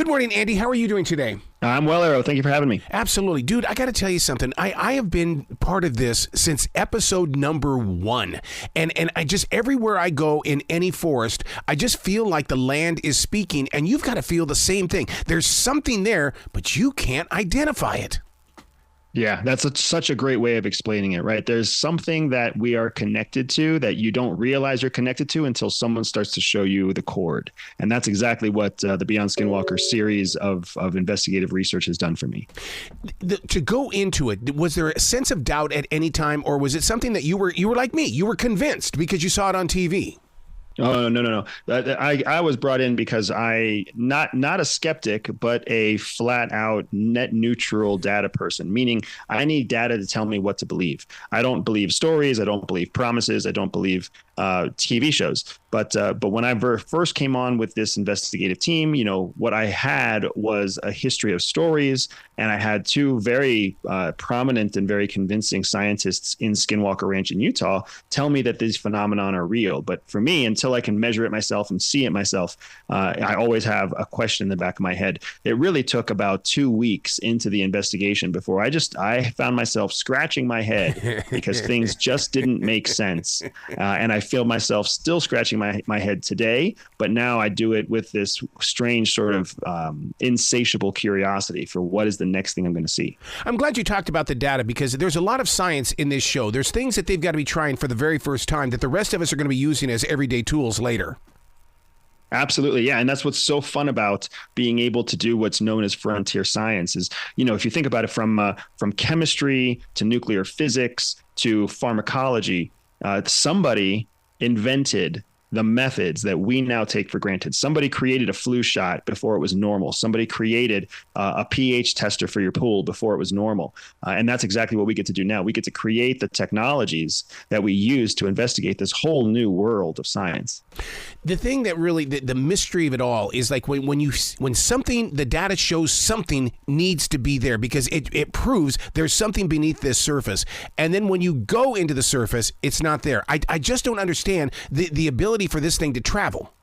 Good morning, Andy. How are you doing today? I'm well, Arrow. Thank you for having me. Absolutely. Dude, I got to tell you something. I have been part of this since episode number 1. And I just, everywhere I go in any forest, I just feel like the land is speaking, and you've got to feel the same thing. There's something there, but you can't identify it. Yeah, that's such a great way of explaining it, right? There's something that we are connected to that you don't realize you're connected to until someone starts to show you the cord. And that's exactly what the Beyond Skinwalker series of investigative research has done for me. To go into it, was there a sense of doubt at any time, or was it something that you were like me, you were convinced because you saw it on TV? Oh, no. I was brought in because not a skeptic, but a flat out net neutral data person, meaning I need data to tell me what to believe. I don't believe stories. I don't believe promises. I don't believe TV shows. But when I first came on with this investigative team, what I had was a history of stories, and I had two very prominent and very convincing scientists in Skinwalker Ranch in Utah tell me that these phenomena are real. But for me, until I can measure it myself and see it myself, I always have a question in the back of my head. It really took about 2 weeks into the investigation before I found myself scratching my head because things just didn't make sense. And I feel myself still scratching my head today, but now I do it with this strange sort of insatiable curiosity for what is the next thing I'm going to see. I'm glad you talked about the data, because there's a lot of science in this show. There's things that they've got to be trying for the very first time that the rest of us are going to be using as everyday tools later. Absolutely. Yeah. And that's what's so fun about being able to do what's known as frontier science is, if you think about it from chemistry to nuclear physics to pharmacology, somebody invented the methods that we now take for granted. Somebody created a flu shot before it was normal. Somebody created a pH tester for your pool before it was normal. And that's exactly what we get to do now. We get to create the technologies that we use to investigate this whole new world of science. The thing that really, the mystery of it all is like when something, the data shows something needs to be there because it proves there's something beneath this surface. And then when you go into the surface, it's not there. I just don't understand the ability for this thing to travel.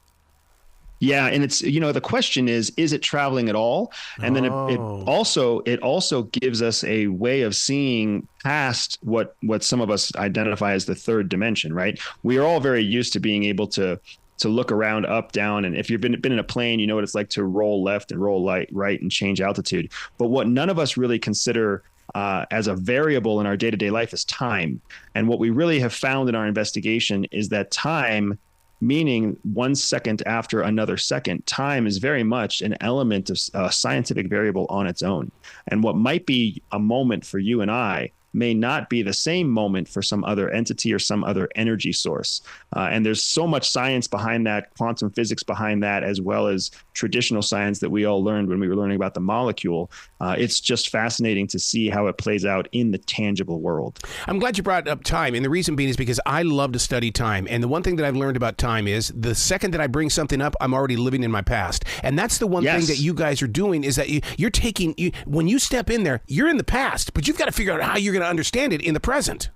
Yeah, and it's the question is it traveling at all? And then it also gives us a way of seeing past what some of us identify as the third dimension, right? We are all very used to being able to look around, up, down, and if you've been in a plane, you know what it's like to roll left and roll right and change altitude. But what none of us really consider as a variable in our day-to-day life is time. And what we really have found in our investigation is that time, meaning 1 second after another second, time is very much an element of a scientific variable on its own. And what might be a moment for you and I may not be the same moment for some other entity or some other energy source. And there's so much science behind that, quantum physics behind that, as well as traditional science that we all learned when we were learning about the molecule. It's just fascinating to see how it plays out in the tangible world. I'm glad you brought up time. And the reason being is because I love to study time. And the one thing that I've learned about time is the second that I bring something up, I'm already living in my past. And that's the one thing that you guys are doing is that you're taking, when you step in there, you're in the past, but you've got to figure out how you're going to understand it in the present.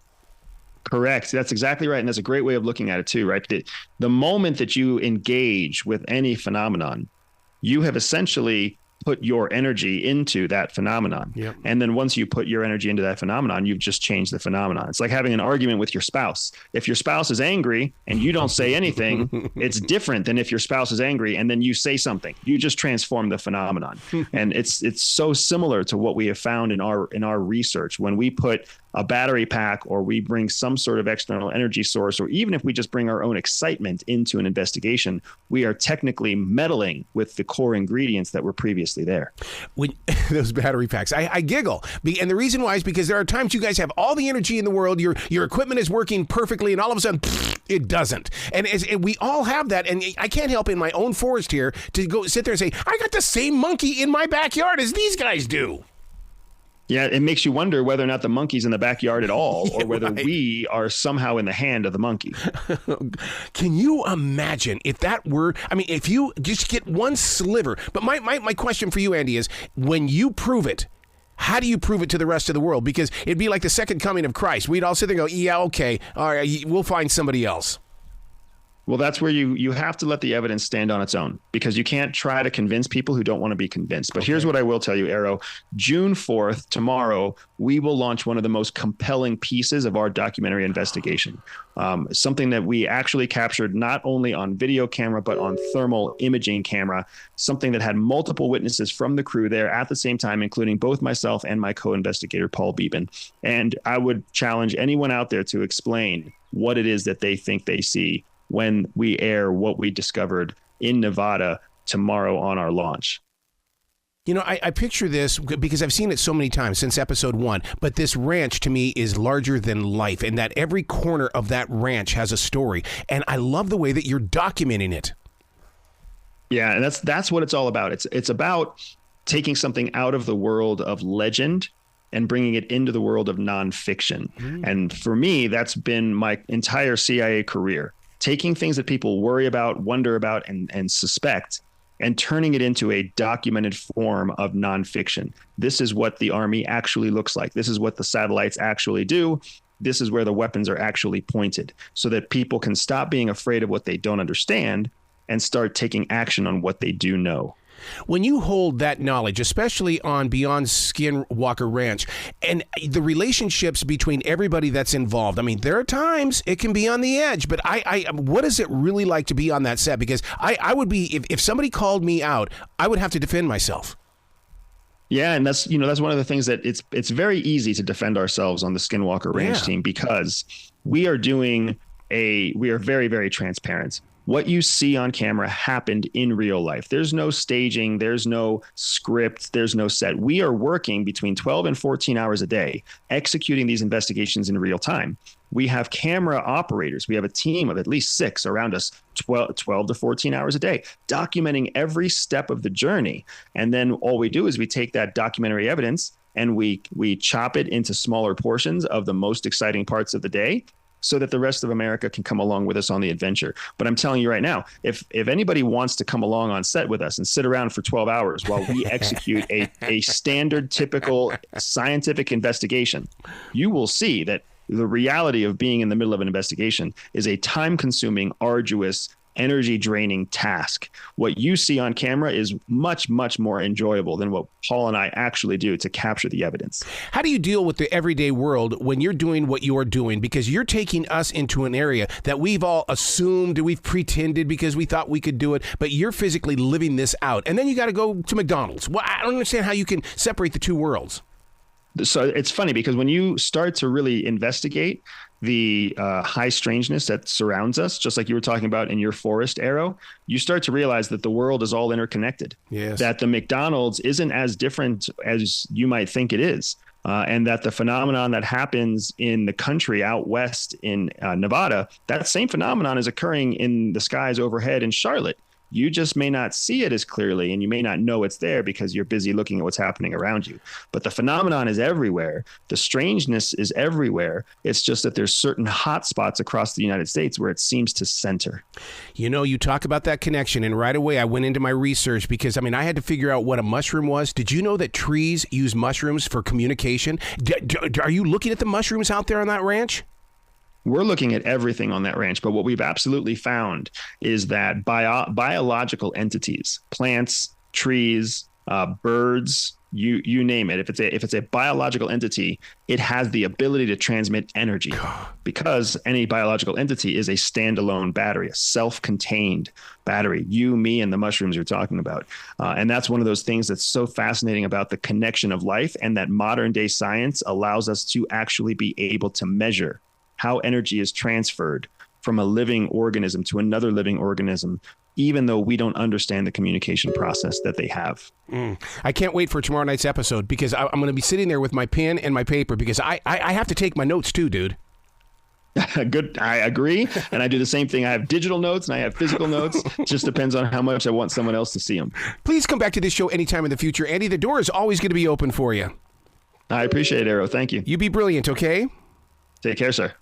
Correct. That's exactly right. And that's a great way of looking at it too, right? The moment that you engage with any phenomenon, you have essentially put your energy into that phenomenon. Yep. And then once you put your energy into that phenomenon, you've just changed the phenomenon. It's like having an argument with your spouse. If your spouse is angry and you don't say anything, it's different than if your spouse is angry and then you say something. You just transform the phenomenon. And it's so similar to what we have found in our research. When we put a battery pack, or we bring some sort of external energy source, or even if we just bring our own excitement into an investigation, we are technically meddling with the core ingredients that were previously there. When those battery packs, I giggle. And the reason why is because there are times you guys have all the energy in the world, your equipment is working perfectly, and all of a sudden, it doesn't. And we all have that, and I can't help in my own forest here to go sit there and say, I got the same monkey in my backyard as these guys do. Yeah, it makes you wonder whether or not the monkey's in the backyard at all, or whether we are somehow in the hand of the monkey. Can you imagine if that were, if you just get one sliver, but my question for you, Andy, is when you prove it, how do you prove it to the rest of the world? Because it'd be like the second coming of Christ. We'd all sit there and go, yeah, okay, all right, we'll find somebody else. Well, that's where you have to let the evidence stand on its own, because you can't try to convince people who don't want to be convinced. But here's what I will tell you, Arrow. June 4th, tomorrow, we will launch one of the most compelling pieces of our documentary investigation. Something that we actually captured not only on video camera, but on thermal imaging camera, something that had multiple witnesses from the crew there at the same time, including both myself and my co-investigator, Paul Beban. And I would challenge anyone out there to explain what it is that they think they see when we air what we discovered in Nevada tomorrow on our launch. You know, I picture this because I've seen it so many times since episode 1, but this ranch to me is larger than life, and that every corner of that ranch has a story. And I love the way that you're documenting it. Yeah, and that's what it's all about. It's about taking something out of the world of legend and bringing it into the world of nonfiction. And for me, that's been my entire CIA career. Taking things that people worry about, wonder about, and suspect, and turning it into a documented form of nonfiction. This is what the Army actually looks like. This is what the satellites actually do. This is where the weapons are actually pointed, so that people can stop being afraid of what they don't understand and start taking action on what they do know. When you hold that knowledge, especially on Beyond Skinwalker Ranch, and the relationships between everybody that's involved, I mean, there are times it can be on the edge, but what is it really like to be on that set? Because I would be, if somebody called me out, I would have to defend myself. Yeah, and that's one of the things that it's very easy to defend ourselves on the Skinwalker Ranch team, because we are very, very transparent. What you see on camera happened in real life. There's no staging. There's no script. There's no set. We are working between 12 and 14 hours a day, executing these investigations in real time. We have camera operators. We have a team of at least 6 around us, 12 to 14 hours a day, documenting every step of the journey. And then all we do is we take that documentary evidence and we chop it into smaller portions of the most exciting parts of the day, so that the rest of America can come along with us on the adventure. But I'm telling you right now, if anybody wants to come along on set with us and sit around for 12 hours while we execute a standard, typical scientific investigation, you will see that the reality of being in the middle of an investigation is a time-consuming, arduous, energy-draining task. What you see on camera is much, much more enjoyable than what Paul and I actually do to capture the evidence. How do you deal with the everyday world when you're doing what you're doing? Because you're taking us into an area that we've all assumed, we've pretended because we thought we could do it, but you're physically living this out. And then you got to go to McDonald's. Well, I don't understand how you can separate the two worlds. So it's funny because when you start to really investigate the high strangeness that surrounds us, just like you were talking about in your forest, Arrow, you start to realize that the world is all interconnected. Yes. That the McDonald's isn't as different as you might think it is. And that the phenomenon that happens in the country out west in Nevada, that same phenomenon is occurring in the skies overhead in Charlotte. You just may not see it as clearly, and you may not know it's there because you're busy looking at what's happening around you. But the phenomenon is everywhere. The strangeness is everywhere. It's just that there's certain hotspots across the United States where it seems to center. You know, you talk about that connection, and right away I went into my research because, I had to figure out what a mushroom was. Did you know that trees use mushrooms for communication? Are you looking at the mushrooms out there on that ranch? We're looking at everything on that ranch, but what we've absolutely found is that biological entities, plants, trees, birds, you name it. If it's a biological entity, it has the ability to transmit energy, because any biological entity is a standalone battery, a self-contained battery. You, me, and the mushrooms you're talking about. And that's one of those things that's so fascinating about the connection of life, and that modern day science allows us to actually be able to measure how energy is transferred from a living organism to another living organism, even though we don't understand the communication process that they have. I can't wait for tomorrow night's episode, because I'm going to be sitting there with my pen and my paper, because I have to take my notes too, dude. Good. I agree. And I do the same thing. I have digital notes and I have physical notes. It just depends on how much I want someone else to see them. Please come back to this show anytime in the future, Andy. The door is always going to be open for you. I appreciate it, Arrow. Thank you. You be brilliant, okay? Take care, sir.